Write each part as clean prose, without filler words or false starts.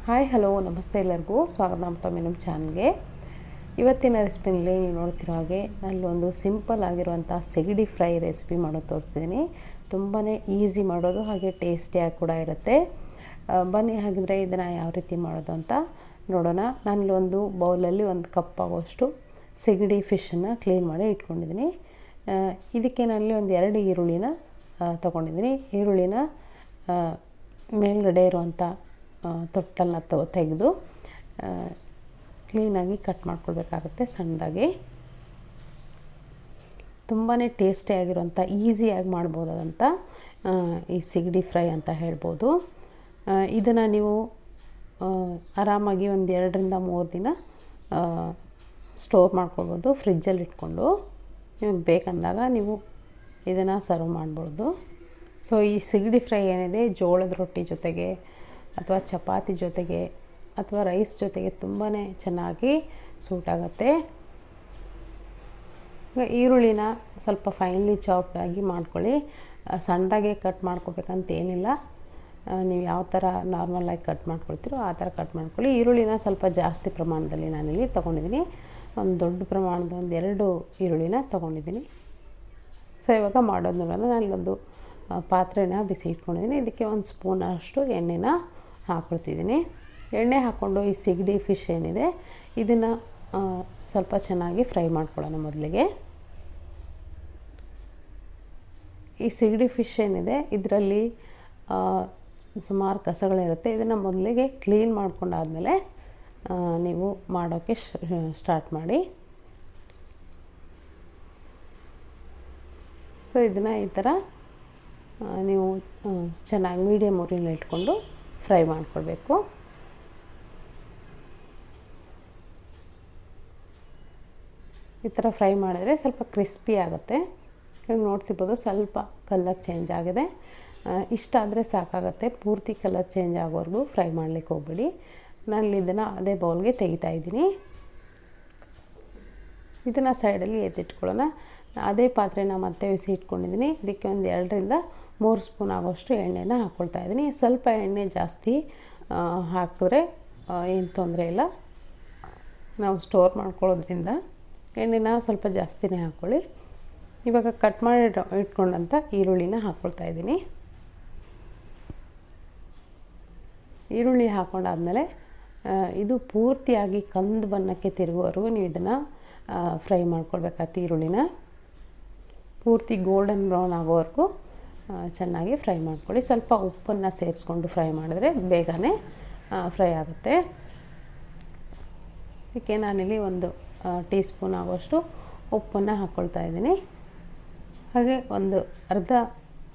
Hi hello ನಮಸ್ತೆ ಎಲ್ಲರಿಗೂ ಸ್ವಾಗತ ಮತ್ತೊಮ್ಮೆ ನಮ್ಮ ಚಾನಲ್ಗೆ. ಇವತ್ತಿನ ರೆಸಿಪಿನಲ್ಲಿ ನೀವು ನೋಡ್ತಿರೋ ಹಾಗೆ ನಲ್ಲೊಂದು ಸಿಂಪಲ್ ಆಗಿರುವಂಥ ಸಿಗಡಿ ಫ್ರೈ ರೆಸಿಪಿ ಮಾಡೋದು ತೋರಿಸ್ತೀನಿ. ತುಂಬಾ ಈಸಿ ಮಾಡೋದು, ಹಾಗೆ ಟೇಸ್ಟಿಯಾಗಿ ಕೂಡ ಇರುತ್ತೆ. ಬನ್ನಿ ಹಾಗಿದ್ರೆ ಇದನ್ನು ಯಾವ ರೀತಿ ಮಾಡೋದು ಅಂತ ನೋಡೋಣ. ನಾನಿಲ್ಲೊಂದು ಬೌಲಲ್ಲಿ ಒಂದು ಕಪ್ ಆಗೋಷ್ಟು ಸಿಗಡಿ ಫಿಶನ್ನು ಕ್ಲೀನ್ ಮಾಡಿ ಇಟ್ಕೊಂಡಿದ್ದೀನಿ. ಇದಕ್ಕೆ ನಾನಲ್ಲಿ ಒಂದು 2 ಈರುಳ್ಳಿನ ತೊಗೊಂಡಿದ್ದೀನಿ. ಈರುಳ್ಳಿನ ಮೇಲ್ಗಡೆ ಇರುವಂಥ ತೊಟ್ಟನ್ನು ತೆಗೆದು ಕ್ಲೀನಾಗಿ ಕಟ್ ಮಾಡ್ಕೊಳ್ಬೇಕಾಗುತ್ತೆ ಸಣ್ಣದಾಗಿ. ತುಂಬಾ ಟೇಸ್ಟಿಯಾಗಿರುವಂಥ ಈಸಿಯಾಗಿ ಮಾಡ್ಬೋದಂತ ಈ ಸಿಗಡಿ ಫ್ರೈ ಅಂತ ಹೇಳ್ಬೋದು. ಇದನ್ನು ನೀವು ಆರಾಮಾಗಿ ಒಂದು 2 ರಿಂದ 3 ದಿನ ಸ್ಟೋರ್ ಮಾಡ್ಕೊಳ್ಬೋದು ಫ್ರಿಜ್ಜಲ್ಲಿ ಇಟ್ಕೊಂಡು. ನಿಮಗೆ ಬೇಕಂದಾಗ ನೀವು ಇದನ್ನು ಸರ್ವ್ ಮಾಡ್ಬೋದು. ಸೊ ಈ ಸಿಗಡಿ ಫ್ರೈ ಏನಿದೆ ಜೋಳದ ರೊಟ್ಟಿ ಜೊತೆಗೆ ಅಥವಾ ಚಪಾತಿ ಜೊತೆಗೆ ಅಥವಾ ರೈಸ್ ಜೊತೆಗೆ ತುಂಬಾ ಚೆನ್ನಾಗಿ ಸೂಟ್ ಆಗುತ್ತೆ. ಈರುಳ್ಳಿನ ಸ್ವಲ್ಪ ಫೈನ್ಲಿ ಚಾಪ್ಡ್ ಆಗಿ ಮಾಡ್ಕೊಳ್ಳಿ. ಸಣ್ಣದಾಗೆ ಕಟ್ ಮಾಡ್ಕೋಬೇಕಂತ ಏನಿಲ್ಲ, ನೀವು ಯಾವ ಥರ ನಾರ್ಮಲಾಗಿ ಕಟ್ ಮಾಡ್ಕೊಳ್ತೀರೋ ಆ ಥರ ಕಟ್ ಮಾಡ್ಕೊಳ್ಳಿ. ಈರುಳ್ಳಿನ ಸ್ವಲ್ಪ ಜಾಸ್ತಿ ಪ್ರಮಾಣದಲ್ಲಿ ನಾನಿಲ್ಲಿ ತೊಗೊಂಡಿದ್ದೀನಿ. ಒಂದು ದೊಡ್ಡ ಪ್ರಮಾಣದ ಒಂದು 2 ಈರುಳ್ಳಿನ ತೊಗೊಂಡಿದ್ದೀನಿ. ಸೊ ಇವಾಗ ಮಾಡೋದು ನೋಡೋಣ. ನಾನೊಂದು ಪಾತ್ರೆನ ಬಿಸಿ ಇಟ್ಕೊಂಡಿದ್ದೀನಿ. ಇದಕ್ಕೆ 1 ಸ್ಪೂನ್ ಅಷ್ಟು ಎಣ್ಣೆನ ಹಾಕ್ಕೊಳ್ತಿದ್ದೀನಿ. ಎಣ್ಣೆ ಹಾಕ್ಕೊಂಡು ಈ ಸಿಗಡಿ ಫಿಶ್ ಏನಿದೆ ಇದನ್ನು ಸ್ವಲ್ಪ ಚೆನ್ನಾಗಿ ಫ್ರೈ ಮಾಡ್ಕೊಳ್ಳೋಣ. ಮೊದಲಿಗೆ ಈ ಸಿಗಡಿ ಫಿಶ್ ಏನಿದೆ ಇದರಲ್ಲಿ ಸುಮಾರು ಕಸಗಳಿರುತ್ತೆ. ಇದನ್ನು ಮೊದಲಿಗೆ ಕ್ಲೀನ್ ಮಾಡ್ಕೊಂಡಾದಮೇಲೆ ನೀವು ಮಾಡೋಕ್ಕೆ ಸ್ಟಾರ್ಟ್ ಮಾಡಿ. ಸೊ ಇದನ್ನು ಈ ಥರ ನೀವು ಚೆನ್ನಾಗಿ ಮೀಡಿಯಮ್ ಉರಿಯಲ್ಲಿ ಇಟ್ಕೊಂಡು ಫ್ರೈ ಮಾಡ್ಕೊಳ್ಬೇಕು. ಈ ಥರ ಫ್ರೈ ಮಾಡಿದ್ರೆ ಸ್ವಲ್ಪ ಕ್ರಿಸ್ಪಿ ಆಗುತ್ತೆ. ಇವಾಗ ನೋಡ್ತಿರ್ಬೋದು ಸ್ವಲ್ಪ ಕಲರ್ ಚೇಂಜ್ ಆಗಿದೆ. ಇಷ್ಟ ಆದರೆ ಸಾಕಾಗುತ್ತೆ. ಪೂರ್ತಿ ಕಲರ್ ಚೇಂಜ್ ಆಗೋವರೆಗೂ ಫ್ರೈ ಮಾಡಲಿಕ್ಕೆ ಹೋಗ್ಬೇಡಿ. ನಾನು ಇದನ್ನು ಅದೇ ಬೌಲ್ಗೆ ತೆಗಿತಾ ಇದ್ದೀನಿ. ಇದನ್ನು ಸೈಡಲ್ಲಿ ಎತ್ತಿಟ್ಕೊಳ್ಳೋಣ. ಅದೇ ಪಾತ್ರೆನ ಮತ್ತೆ ಬಿಸಿ ಇಟ್ಕೊಂಡಿದ್ದೀನಿ. ಇದಕ್ಕೆ ಒಂದು 2 ರಿಂದ 3 ಸ್ಪೂನ್ ಆಗೋಷ್ಟು ಎಣ್ಣೆನ ಹಾಕ್ಕೊಳ್ತಾ ಇದ್ದೀನಿ. ಸ್ವಲ್ಪ ಎಣ್ಣೆ ಜಾಸ್ತಿ ಹಾಕಿದ್ರೆ ಏನು ತೊಂದರೆ ಇಲ್ಲ. ನಾವು ಸ್ಟೋರ್ ಮಾಡ್ಕೊಳ್ಳೋದ್ರಿಂದ ಎಣ್ಣೆನ ಸ್ವಲ್ಪ ಜಾಸ್ತಿನೇ ಹಾಕ್ಕೊಳ್ಳಿ. ಇವಾಗ ಕಟ್ ಮಾಡಿ ಇಟ್ಕೊಂಡಂಥ ಈರುಳ್ಳಿನ ಹಾಕ್ಕೊಳ್ತಾ ಇದ್ದೀನಿ. ಈರುಳ್ಳಿ ಹಾಕ್ಕೊಂಡಾದ್ಮೇಲೆ ಇದು ಪೂರ್ತಿಯಾಗಿ ಕಂದು ಬಣ್ಣಕ್ಕೆ ತಿರುಗುವವರೆಗೂ ನೀವು ಇದನ್ನು ಫ್ರೈ ಮಾಡ್ಕೊಳ್ಬೇಕಾಗ್ತದೆ. ಈರುಳ್ಳಿನ ಪೂರ್ತಿ ಗೋಲ್ಡನ್ ಬ್ರೌನ್ ಆಗೋವರೆಗೂ ಚೆನ್ನಾಗಿ ಫ್ರೈ ಮಾಡ್ಕೊಳ್ಳಿ. ಸ್ವಲ್ಪ ಉಪ್ಪನ್ನು ಸೇರಿಸ್ಕೊಂಡು ಫ್ರೈ ಮಾಡಿದ್ರೆ ಬೇಗನೆ ಫ್ರೈ ಆಗುತ್ತೆ. ಇದಕ್ಕೆ ನಾನಿಲ್ಲಿ 1 ಟೀ ಸ್ಪೂನ್ ಆಗೋಷ್ಟು ಉಪ್ಪನ್ನು ಹಾಕ್ಕೊಳ್ತಾ ಇದ್ದೀನಿ. ಹಾಗೆ ಒಂದು ಅರ್ಧ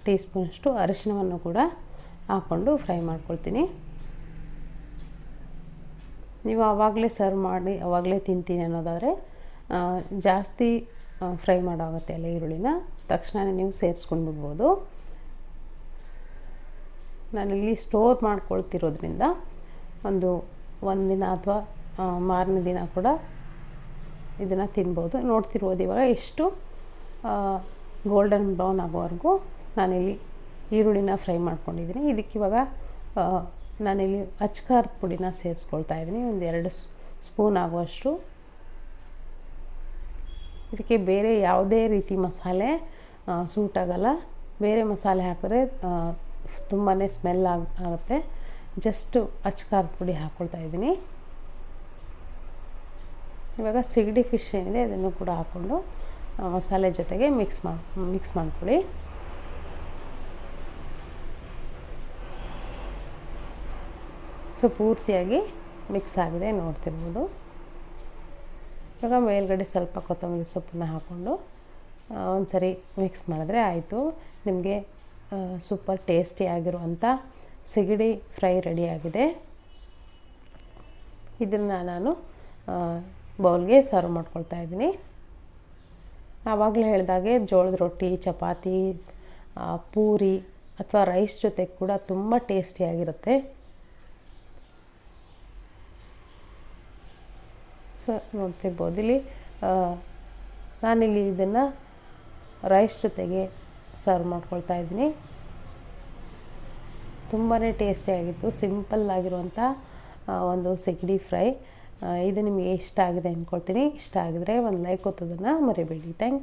ಟೀ ಸ್ಪೂನಷ್ಟು ಅರಿಶಿಣವನ್ನು ಕೂಡ ಹಾಕ್ಕೊಂಡು ಫ್ರೈ ಮಾಡ್ಕೊಳ್ತೀನಿ. ನೀವು ಆವಾಗಲೇ ಸರ್ವ್ ಮಾಡಿ ಆವಾಗಲೇ ತಿಂತೀನಿ ಅನ್ನೋದಾದರೆ ಜಾಸ್ತಿ ಫ್ರೈ ಮಾಡೋಗುತ್ತೆ ಅಲ್ಲ ಈರುಳ್ಳಿನ, ತಕ್ಷಣವೇ ನೀವು ಸೇರಿಸ್ಕೊಂಡು ಬಿಡ್ಬೋದು. ನಾನಿಲ್ಲಿ ಸ್ಟೋರ್ ಮಾಡ್ಕೊಳ್ತಿರೋದ್ರಿಂದ ಒಂದು ದಿನ ಅಥವಾ ಮಾರನೇ ದಿನ ಕೂಡ ಇದನ್ನು ತಿನ್ಬೋದು. ನೋಡ್ತಿರ್ಬೋದು ಇವಾಗ ಎಷ್ಟು ಗೋಲ್ಡನ್ ಬ್ರೌನ್ ಆಗೋವರೆಗೂ ನಾನಿಲ್ಲಿ ಈರುಳ್ಳಿನ ಫ್ರೈ ಮಾಡ್ಕೊಂಡಿದ್ದೀನಿ. ಇದಕ್ಕಿವಾಗ ನಾನಿಲ್ಲಿ ಅಚ್ಕಾರದ ಪುಡಿನ ಸೇರಿಸ್ಕೊಳ್ತಾ ಇದ್ದೀನಿ. ಒಂದು 2 ಸ್ಪೂನ್ ಆಗುವಷ್ಟು. ಇದಕ್ಕೆ ಬೇರೆ ಯಾವುದೇ ರೀತಿ ಮಸಾಲೆ ಸೂಟ್ ಆಗೋಲ್ಲ. ಬೇರೆ ಮಸಾಲೆ ಹಾಕಿದ್ರೆ ತುಂಬಾ ಸ್ಮೆಲ್ ಆಗುತ್ತೆ. ಜಸ್ಟು ಅಚ್ಕಾರದ ಪುಡಿ ಹಾಕ್ಕೊಳ್ತಾ ಇದ್ದೀನಿ. ಇವಾಗ ಸಿಗಡಿ ಫಿಶ್ ಏನಿದೆ ಅದನ್ನು ಕೂಡ ಹಾಕ್ಕೊಂಡು ಮಸಾಲೆ ಜೊತೆಗೆ ಮಿಕ್ಸ್ ಮಾಡ್ಕೊಳ್ಳಿ. ಸೊ ಪೂರ್ತಿಯಾಗಿ ಮಿಕ್ಸ್ ಆಗಿದೆ ನೋಡ್ತಿರ್ಬೋದು. ಇವಾಗ ಮೇಲ್ಗಡೆ ಸ್ವಲ್ಪ ಕೊತ್ತಂಬರಿ ಸೊಪ್ಪನ್ನ ಹಾಕ್ಕೊಂಡು ಒಂದು ಸರಿ ಮಿಕ್ಸ್ ಮಾಡಿದ್ರೆ ಆಯಿತು. ನಿಮಗೆ ಸೂಪರ್ ಟೇಸ್ಟಿ ಆಗಿರುವಂಥ ಸಿಗಡಿ ಫ್ರೈ ರೆಡಿಯಾಗಿದೆ. ಇದನ್ನು ನಾನು ಬೌಲ್ಗೆ ಸರ್ವ್ ಮಾಡ್ಕೊಳ್ತಾ ಇದ್ದೀನಿ. ಆವಾಗಲೇ ಹೇಳಿದಾಗೆ ಜೋಳದ ರೊಟ್ಟಿ, ಚಪಾತಿ, ಪೂರಿ ಅಥವಾ ರೈಸ್ ಜೊತೆ ಕೂಡ ತುಂಬ ಟೇಸ್ಟಿಯಾಗಿರುತ್ತೆ. ಸೊ ನೋಡ್ತಿರ್ಬೋದು ಇಲ್ಲಿ ನಾನಿಲ್ಲಿ ಇದನ್ನು ರೈಸ್ ಜೊತೆಗೆ ಸರ್ವ್ ಮಾಡ್ಕೊಳ್ತಾ ಇದ್ದೀನಿ. ತುಂಬಾ ಟೇಸ್ಟಿಯಾಗಿತ್ತು. ಸಿಂಪಲ್ ಆಗಿರುವಂಥ ಒಂದು ಸಿಗಡಿ ಫ್ರೈ. ಇದು ನಿಮಗೆ ಇಷ್ಟ ಆಗಿದೆ ಅಂದ್ಕೊಳ್ತೀನಿ. ಇಷ್ಟ ಆಗಿದ್ರೆ ಒಂದು ಲೈಕ್ ಒತ್ತೋದನ್ನು ಮರಿಬೇಡಿ. ಥ್ಯಾಂಕ್